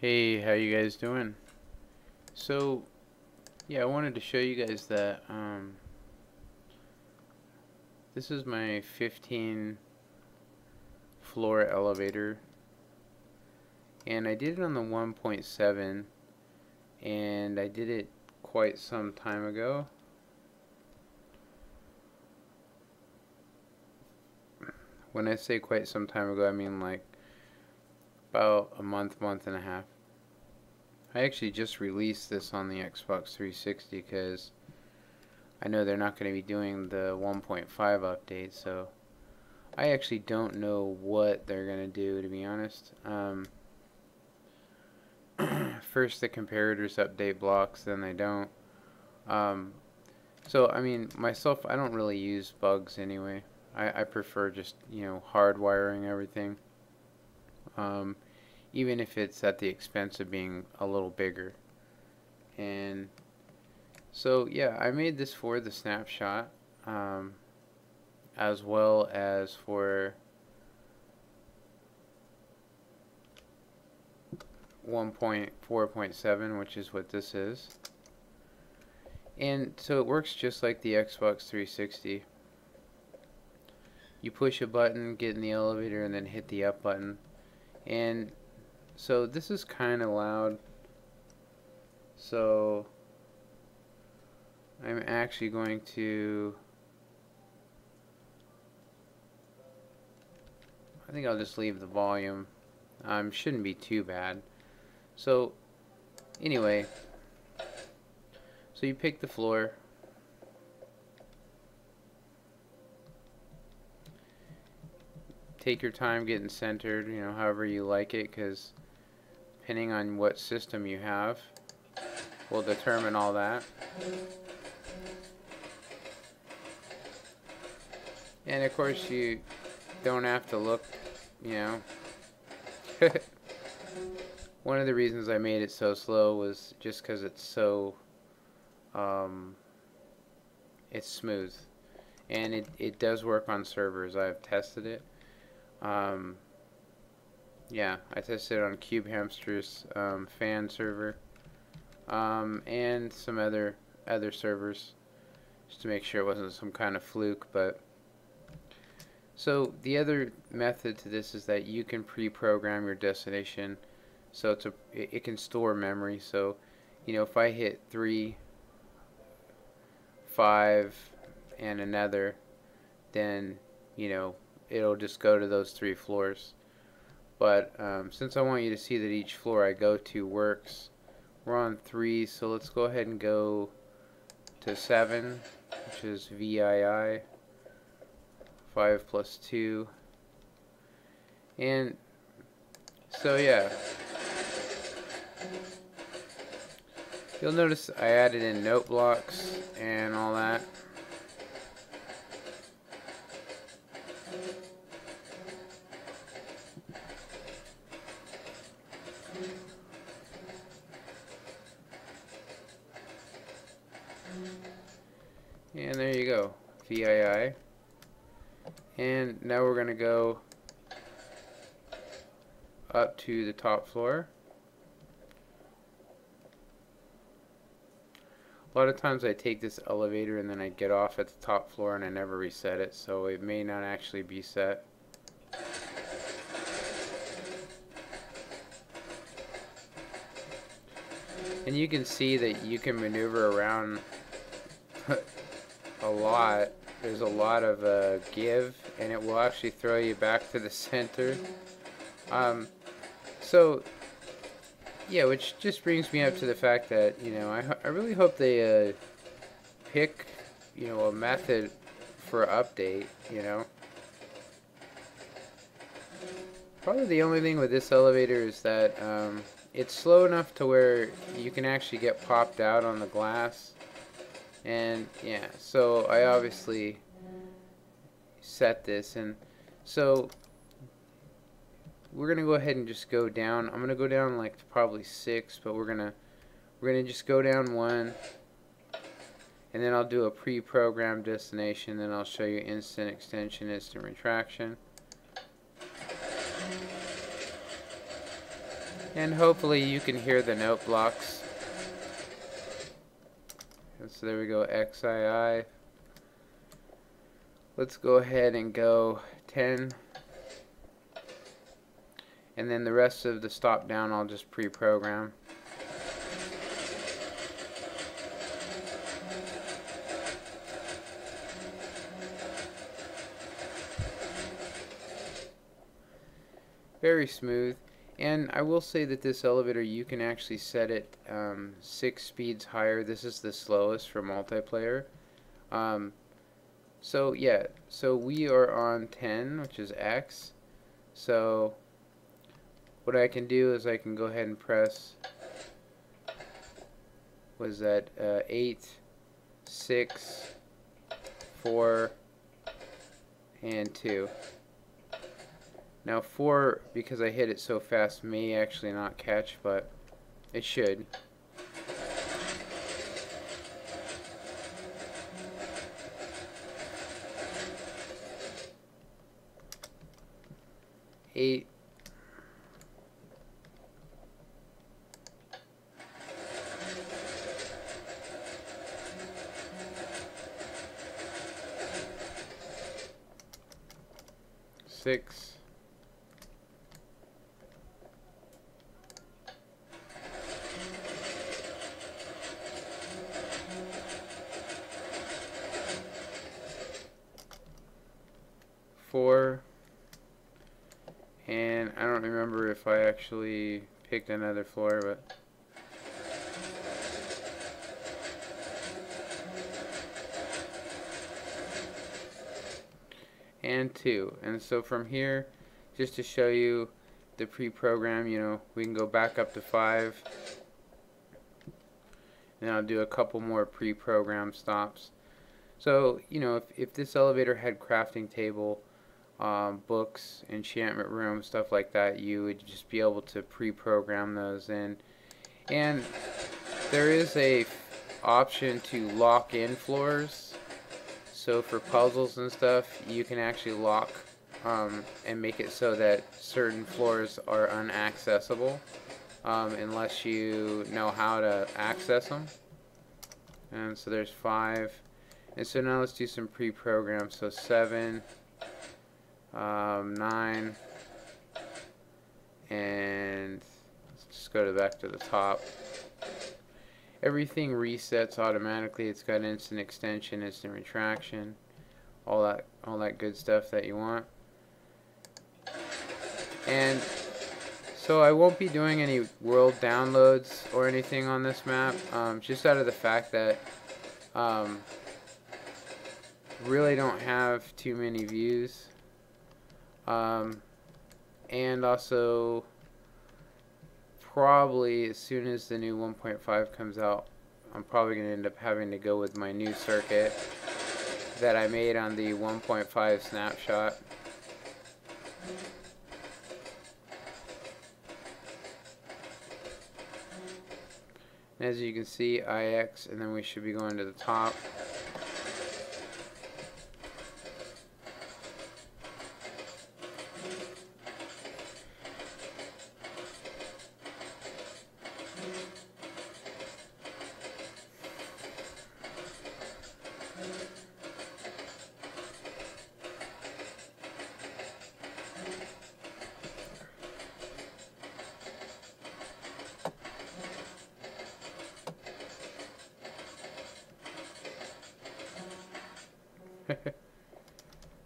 Hey, how you guys doing? So, yeah, I wanted to show you guys that this is my 15 floor elevator, and I did it on the 1.7, and I did it quite some time ago. When I say quite some time ago, I mean like about a month and a half. I actually just released this on the Xbox 360 because I know they're not going to be doing the 1.5 update, so I actually don't know what they're going to do, to be honest. First the comparators update blocks, then they don't. So, I mean, myself, I don't really use bugs anyway. I prefer just, hardwiring everything. Even if it's at the expense of being a little bigger. And so, yeah, I made this for the snapshot, as well as for 1.4.7, which is what this is. And so it works just like the Xbox 360. You push a button, get in the elevator, and then hit the up button. And so this is kind of loud. So I'm actually going to, I think I'll just leave the volume. Shouldn't be too bad. So anyway, so you pick the floor. Take your time getting centered, however you like it, because depending on what system you have will determine all that. And of course you don't have to look, One of the reasons I made it so slow was just because it's so it's smooth, and it does work on servers. I've tested it. Yeah, I tested it on Cube Hamster's fan server, and some other servers, just to make sure it wasn't some kind of fluke. But so the other method to this is that you can pre-program your destination, so it can store memory. So if I hit 3, 5, and another, then it'll just go to those 3 floors. But since I want you to see that each floor I go to works, we're on 3, so let's go ahead and go to 7, which is VII, 5 plus 2. And so yeah, you'll notice I added in note blocks and all that. And there you go, VII. And now we're going to go up to the top floor. A lot of times I take this elevator and then I get off at the top floor and I never reset it, so it may not actually be set. And you can see that you can maneuver around a lot. There's a lot of give, and it will actually throw you back to the center. So yeah, which just brings me up to the fact that I really hope they pick a method for update. Probably the only thing with this elevator is that it's slow enough to where you can actually get popped out on the glass. And yeah, so I obviously set this, and so we're gonna go ahead and just go down. I'm gonna go down like to probably 6, but we're gonna just go down 1, and then I'll do a pre-programmed destination. Then I'll show you instant extension, instant retraction. And hopefully you can hear the note blocks. And so there we go, XII. Let's go ahead and go 10. And then the rest of the stop down I'll just pre-program. Very smooth. And I will say that this elevator, you can actually set it 6 speeds higher. This is the slowest for multiplayer. So yeah, so we are on 10, which is X. So what I can do is I can go ahead and press, was that 8, 6, 4, and 2. Now 4, because I hit it so fast, may actually not catch, but it should. Eight. Six. 4, and I don't remember if I actually picked another floor, but and 2. And so from here, just to show you the pre-program, you know, we can go back up to 5, and I'll do a couple more pre-program stops. So, you know, if this elevator had crafting table, books, enchantment room, stuff like that, you would just be able to pre-program those in. And there is a option to lock in floors. So for puzzles and stuff, you can actually lock and make it so that certain floors are unaccessible unless you know how to access them. And so there's 5. And so now let's do some pre-program. So 7, 9, and let's just go back to the top. Everything resets automatically. It's got instant extension, instant retraction, all that good stuff that you want. And so I won't be doing any world downloads or anything on this map, just out of the fact that really don't have too many views. And also probably as soon as the new 1.5 comes out, I'm probably going to end up having to go with my new circuit that I made on the 1.5 snapshot. As you can see, IX, and then we should be going to the top.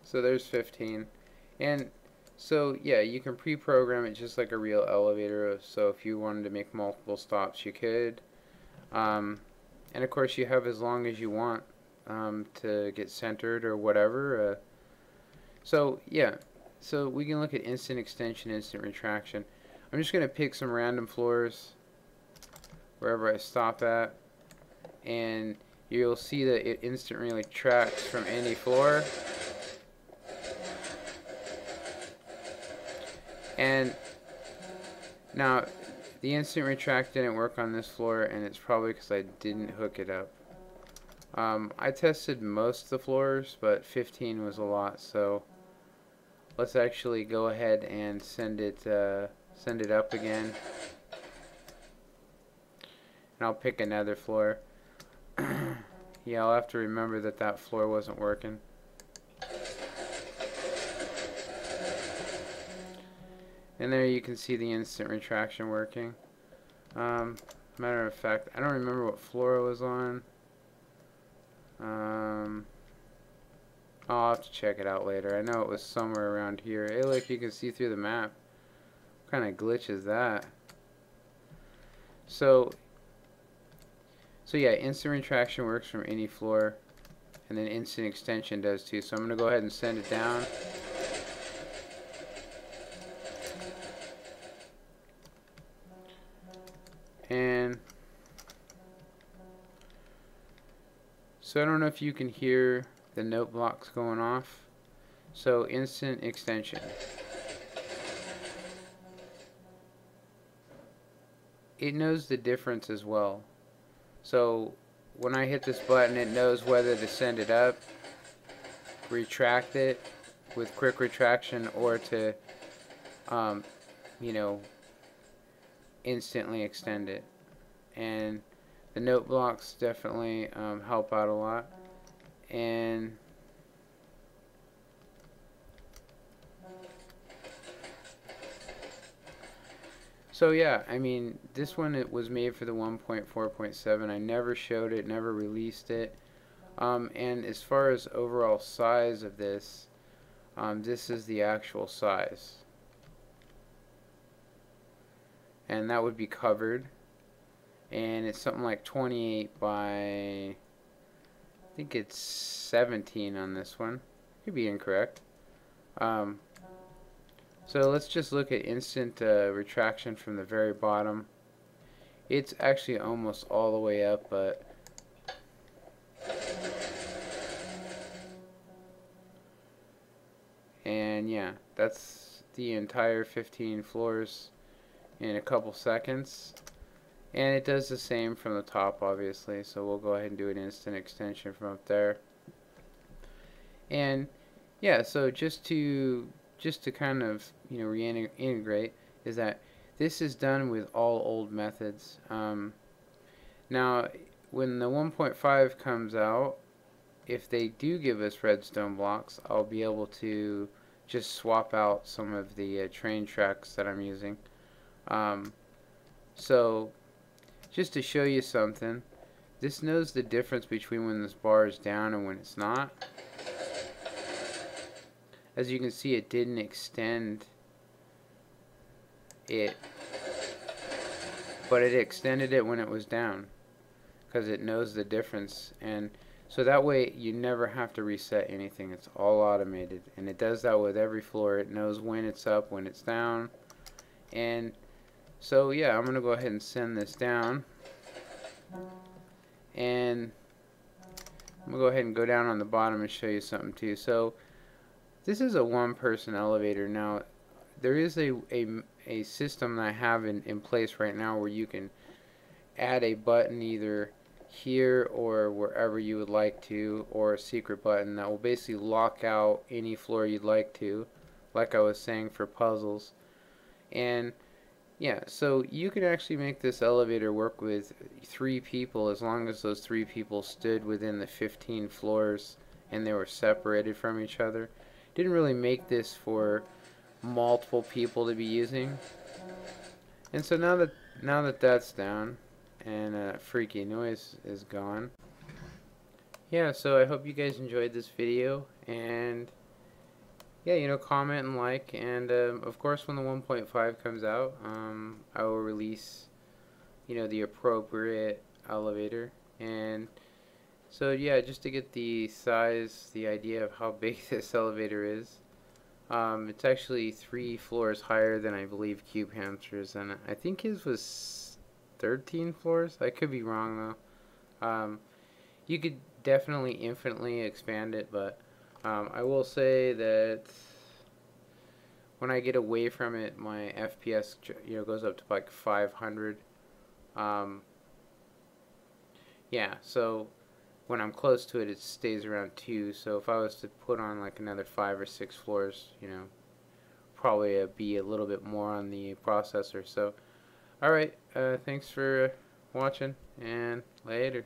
So there's 15. And so yeah, you can pre-program it just like a real elevator. So if you wanted to make multiple stops, you could. And of course you have as long as you want to get centered or whatever. So yeah, so we can look at instant extension, instant retraction. I'm just going to pick some random floors wherever I stop at, and you'll see that it instantly retracts from any floor. And now the instant retract didn't work on this floor, and it's probably because I didn't hook it up. I tested most of the floors, but 15 was a lot, so let's actually go ahead and send it send it up again, and I'll pick another floor. Yeah, I'll have to remember that that floor wasn't working. And there you can see the instant retraction working. Matter of fact, I don't remember what floor it was on. I'll have to check it out later. I know it was somewhere around here. Hey, look, you can see through the map. What kind of glitch is that? So yeah, instant retraction works from any floor, and then instant extension does too. So I'm going to go ahead and send it down. And so I don't know if you can hear the note blocks going off. So instant extension. It knows the difference as well. So when I hit this button, it knows whether to send it up, retract it with quick retraction, or to you know, instantly extend it. And the note blocks definitely help out a lot. And so yeah, I mean, this one, it was made for the 1.4.7. I never showed it, never released it. And as far as overall size of this, this is the actual size. And that would be covered. And it's something like 28 by, I think it's 17 on this one. Could be incorrect. So let's just look at instant retraction from the very bottom. It's actually almost all the way up, but and yeah, that's the entire 15 floors in a couple seconds. And it does the same from the top, obviously, so we'll go ahead and do an instant extension from up there. And yeah, so just to kind of, you know, reintegrate, is that this is done with all old methods. Now, when the 1.5 comes out, if they do give us redstone blocks, I'll be able to just swap out some of the train tracks that I'm using. So just to show you something, this knows the difference between when this bar is down and when it's not. As you can see, it didn't extend it, but it extended it when it was down, because it knows the difference. And so that way you never have to reset anything. It's all automated, and it does that with every floor. It knows when it's up, when it's down. And so yeah, I'm gonna go ahead and send this down, and I'm gonna go ahead and go down on the bottom and show you something too. So this is a one-person elevator. Now, there is a system that I have in place right now where you can add a button either here or wherever you would like to, or a secret button that will basically lock out any floor you'd like to, like I was saying for puzzles. And yeah, so you could actually make this elevator work with 3 people as long as those 3 people stood within the 15 floors and they were separated from each other. Didn't really make this for multiple people to be using. And so now that that's down and freaky noise is gone, yeah, so I hope you guys enjoyed this video, and yeah, you know, comment and like, and of course when the 1.5 comes out, I will release, you know, the appropriate elevator. And so yeah, just to get the size, the idea of how big this elevator is, it's actually 3 floors higher than I believe Cube Hamster's, and I think his was 13 floors. I could be wrong though. You could definitely infinitely expand it, but I will say that when I get away from it, my FPS, you know, goes up to like 500. Yeah, so when I'm close to it, it stays around 2. So if I was to put on like another 5 or 6 floors, you know, probably be a little bit more on the processor. So, alright, thanks for watching, and later.